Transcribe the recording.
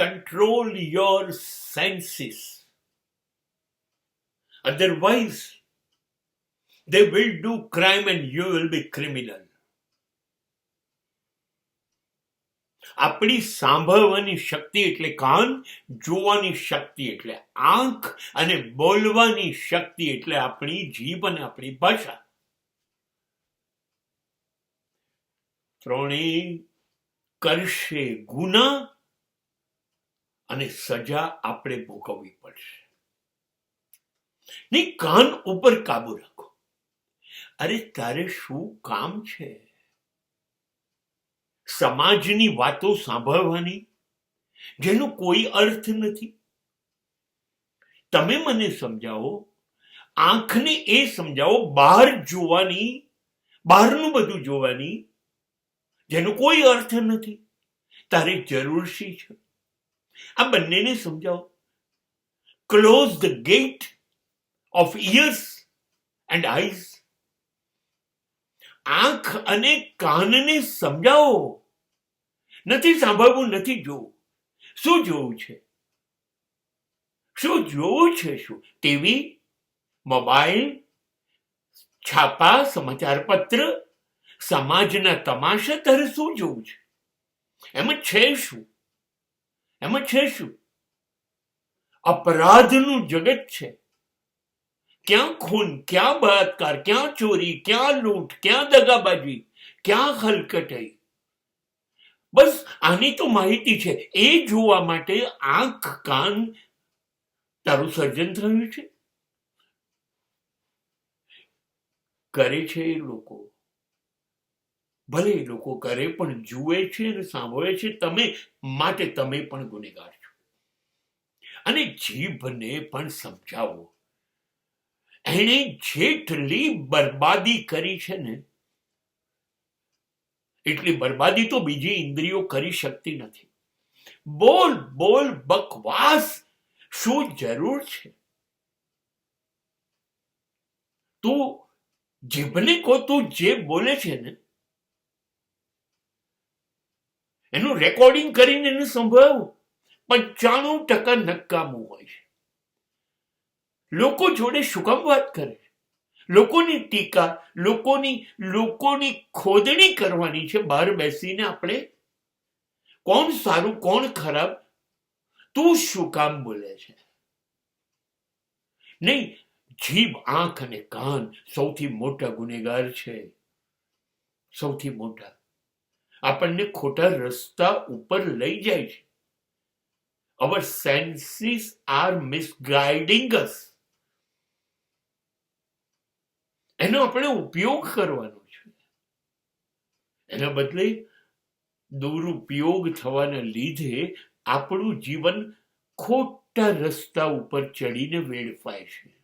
control your senses. Otherwise, they will do crime and you will be criminal. આપણી સાંભળવાની શક્તિ એટલે કાન, જોવાની શક્તિ એટલે આંખ, અને બોલવાની શક્તિ એટલે આપણી જીભ અને આપણી ભાષા. ત્રણેય કરશે ગુના અને સજા આપણે ભોગવવી પડશે. નહીં, કાન ઉપર કાબુ રાખો. અરે તારે શું કામ છે સમાજની વાતો સાંભળવાની જેનો કોઈ અર્થ નથી? તમે મને સમજાવો, આંખને એ સમજાવો બહાર જોવાની, બહારનું બધું જોવાની જેનો કોઈ અર્થ નથી. તારે જરૂર શી છે? આ બંનેને સમજાવો. Close the gate of ears and eyes. આંખ અને કાનને સમજાવો. નથી સાંભળવું, નથી જોવું. શું જોવું છે? શું જોવું છે? શું? ટીવી, મોબાઈલ, છાપા, સમાચાર પત્ર, સમાજના તમાશા? તારે શું જોવું છે? એમાં છે શું? એમાં છે શું? અપરાધનું જગત છે. ક્યાં ખૂન, ક્યાં બળાત્કાર, ક્યાં ચોરી, ક્યાં લૂંટ, ક્યાં દગાબાજી, ક્યાં હલકટાઈ. બસ આની તો માહિતી છે. એ જોવા માટે આંખ, કાન તારું સર્જન થયું છે. કરે છે એ લોકો, ભલે એ લોકો કરે, પણ જુએ છે અને સાંભળે છે તમે, માટે તમે પણ ગુનેગાર છો. અને જીભને પણ સમજાવો. એણે જેટલી બરબાદી કરી છે ને, એટલી બરબાદી તો બીજી ઇન્દ્રિયો કરી શકતી નથી. બોલ બોલ બકવાસ, શું જરૂર છે? તું જીભને કહો, તું જે બોલે છે ને એનું રેકોર્ડિંગ કરીને એને સંભળાવો. 95% નકામું હોય છે. લોકો જોડે શું કામ વાત કરે? લોકોની ટીકા, લોકોની ખોદણી કરવાની છે બહાર બેસીને. આપણે કોણ સારું, કોણ ખરાબ, તું શું કામ બોલે છે? નહીં, જીભ, આંખ અને કાન સૌથી મોટા ગુનેગાર છે. સૌથી મોટા. આપણને ખોટા રસ્તા ઉપર લઈ જાય છે. Our senses are misguiding us. એનો આપણે ઉપયોગ કરવાનો છે. એના બદલે દુરુપયોગ થવાના લીધે આપણું જીવન ખોટા રસ્તા ઉપર ચડીને વેડફાય છે.